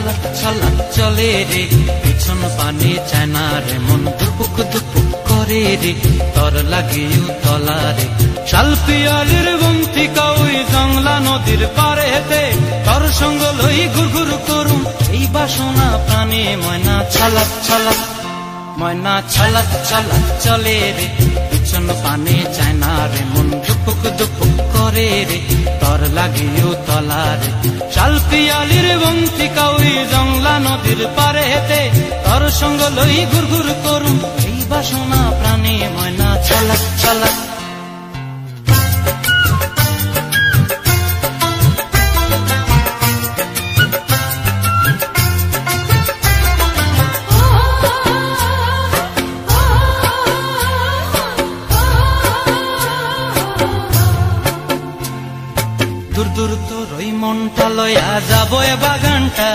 ছলক ছলক চলে রে, পিছন পানে চায় না রে মন দুপুক দুপুক করে রে, তর লাগিও তলারে শালপিয়ালির বন্তিকা ওই জংলা নদীর পারে হেতে, তর সঙ্গ লই ঘুরঘুর করুম এই বাসনা প্রাণে। ময়না ছলক ছলক, ময়না ছলক ছলক চলে রে, পিছন পানে চায় না রে মন দুপুক দুপুক করে রে, তর লাগিও তলারে শালপিয়ালির বন্তিকা ওই জংলা নদীর পারে হেতে, তর সঙ্গ লই ঘুরঘুর করুম এই বাসনা প্রাণে। ময়না ছলক ছলক। দূর দূর তোর ওই মনটা লয়া যাবো এ বাগানটা।